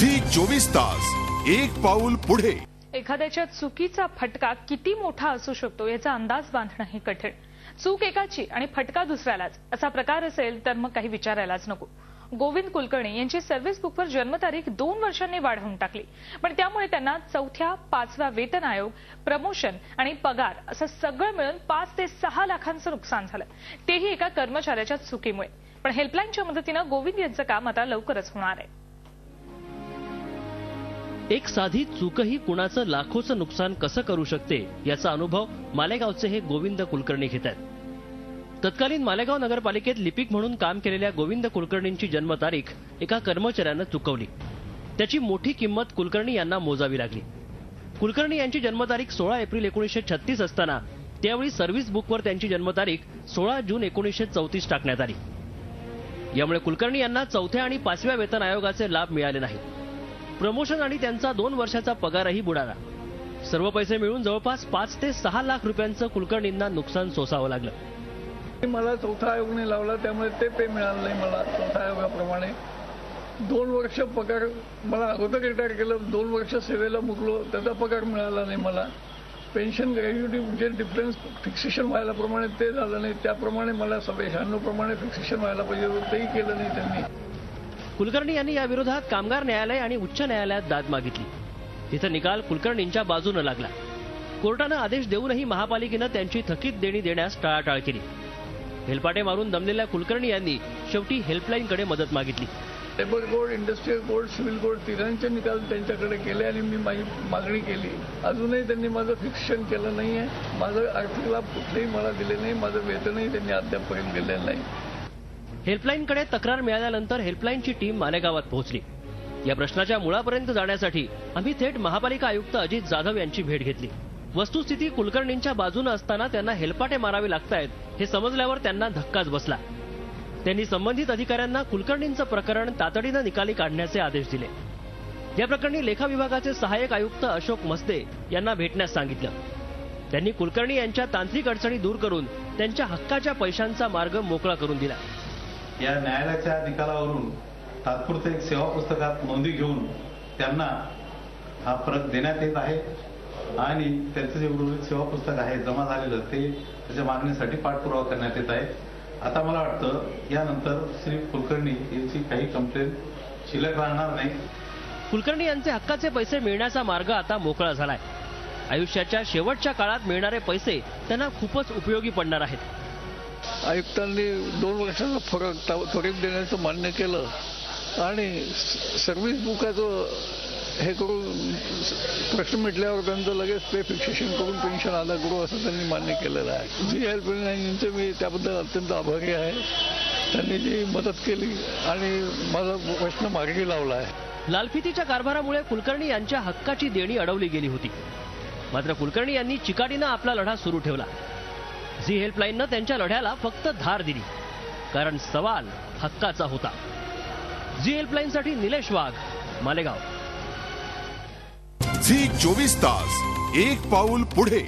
Zee 24 तास एक पाऊल पुढे। एखाद्याच्या चुकीचा फटका किती मोठा असू शकतो याचा अंदाज बांधणंही कठीण। चूक एकाची आणि फटका दुसऱ्यालाच असा प्रकार असेल तर मग काही विचारायलाच नको। गोविंद कुलकर्णी यांची सर्व्हिस बुकवर जन्मतारीख 2 वर्षांनी वाढवून टाकली, पण त्यामुळे त्यांना चौथ्या 5व्या वेतन आयोग, प्रमोशन आणि पगार असं सगळं मिळून 5 ते 6 लाखांचं नुकसान झालं, तेही एका कर्मचाऱ्याच्या चुकीमुळे। पण हेल्पलाईनच्या मदतीनं गोविंद यांचं काम आता लवकरच होणार आहे। एक साधी चूकही कुणाचं लाखोचं नुकसान कसं करू शकते याचा अनुभव मालेगावचे हे गोविंद कुलकर्णी घेतात। तत्कालीन मालेगाव नगरपालिकेत लिपिक म्हणून काम केलेल्या गोविंद कुलकर्णींची जन्मतारीख एका कर्मचाऱ्यानं चुकवली। त्याची मोठी किंमत कुलकर्णी यांना मोजावी लागली। कुलकर्णी यांची जन्मतारीख 16 एप्रिल 1936 असताना त्यावेळी सर्व्हिस बुकवर त्यांची जन्मतारीख 16 जून 1934 टाकण्यात आली। यामुळे कुलकर्णी यांना चौथ्या आणि 5व्या वेतन आयोगाचे लाभ मिळाले नाहीत। प्रमोशन आणि त्यांचा 2 वर्षाचा पगारही बुडाला। सर्व पैसे मिळून जवळपास 5 ते 6 लाख रुपयांचं कुलकर्णींना नुकसान सोसावं लागलं। मला चौथा आयोगने लावला, त्यामुळे ते पे मिळालं नाही मला चौथा आयोगाप्रमाणे। 2 वर्ष पगार मला अगोदर रिटायर केलं, 2 वर्ष सेवेला मुकलो, त्याचा पगार मिळाला नाही मला। पेन्शन ग्रॅज्युएटी जे डिफरन्स फिक्सेशन व्हायला प्रमाणे ते झालं नाही, त्याप्रमाणे मला 96 प्रमाणे फिक्सेशन व्हायला पाहिजे होतं, तेही केलं नाही त्यांनी। कुलकर्णी यांनी या विरोधात कामगार न्यायालय आणि उच्च न्यायालयात दाद मागितली। तिथं निकाल कुलकर्णींच्या बाजूने लागला। कोर्टानं आदेश देऊनही महापालिकेनं त्यांची थकीत देणी देण्यास टाळाटाळ केली। हेलपाटे मारून दमलेल्या कुलकर्णी यांनी शेवटी हेल्पलाईनकडे मदत मागितली। Labour court, industrial court, civil court तिघांचे निकाल त्यांच्याकडे केले आणि मी माझी मागणी केली। अजूनही त्यांनी माझं फिक्सेशन केलं नाहीये, माझं आर्थिक लाभ कुठलेही मला दिले नाही, माझं वेतनही त्यांनी अद्यापपर्यंत दिलेलं नाही। हेल्पलाईनकडे तक्रार मिळाल्यानंतर हेल्पलाईनची टीम मालेगावात पोहोचली। या प्रश्नाच्या मुळापर्यंत जाण्यासाठी आम्ही थेट महापालिका आयुक्त अजित जाधव यांची भेट घेतली। वस्तुस्थिती कुलकर्णींच्या बाजूने असताना त्यांना हेलपाटे मारावे लागतायत हे समजल्यावर त्यांना धक्काच बसला। त्यांनी संबंधित अधिकाऱ्यांना कुलकर्णींचं प्रकरण तातडीनं निकाली काढण्याचे आदेश दिले। या प्रकरणी लेखा विभागाचे सहाय्यक आयुक्त अशोक मसदे यांना भेटण्यास सांगितलं। त्यांनी कुलकर्णी यांच्या तांत्रिक अडचणी दूर करून त्यांच्या हक्काच्या पैशांचा मार्ग मोकळा करून दिला। या न्यायालयाच्या निकालावरून तात्पुरते एक सेवा पुस्तकात नोंदी घेऊन त्यांना हा फरक देण्यात येत आहे आणि त्यांचं जे उर्वरित सेवा पुस्तक आहे जमा झालेलं ते त्याच्या मागणीसाठी पाठपुरावा करण्यात येत आहे। आता मला वाटतं यानंतर श्री कुलकर्णी यांची काही कंप्लेंट शिल्लक राहणार नाही। कुलकर्णी यांचे हक्काचे पैसे मिळण्याचा मार्ग आता मोकळा झालाय। आयुष्याच्या शेवटच्या काळात मिळणारे पैसे त्यांना खूपच उपयोगी पडणार आहेत। आयुक्तांनी 2 वर्षाचा फरक त्वरित देण्याचं मान्य केलं आणि सर्व्हिस बुकाचं हे करून प्रश्न मिटल्यावर त्यांचं लगेच पे फिक्सेशन करून पेन्शन अदा करू असं त्यांनी मान्य केलेलं आहे। जी हेल्पलाईनचे मी त्याबद्दल अत्यंत आभारी आहे। त्यांनी जी मदत केली आणि माझा प्रश्न मार्गी लावला आहे। लालफितीच्या कारभारामुळे कुलकर्णी यांच्या हक्काची देणी अडवली गेली होती, मात्र कुलकर्णी यांनी चिकाटीनं आपला लढा सुरू ठेवला। झी हेल्पलाईननं त्यांच्या लढ्याला फक्त धार दिली, कारण सवाल हक्काचा होता। झी हेल्पलाईनसाठी निलेश वाघ, मालेगाव। झी 24 तास एक पाऊल पुढे।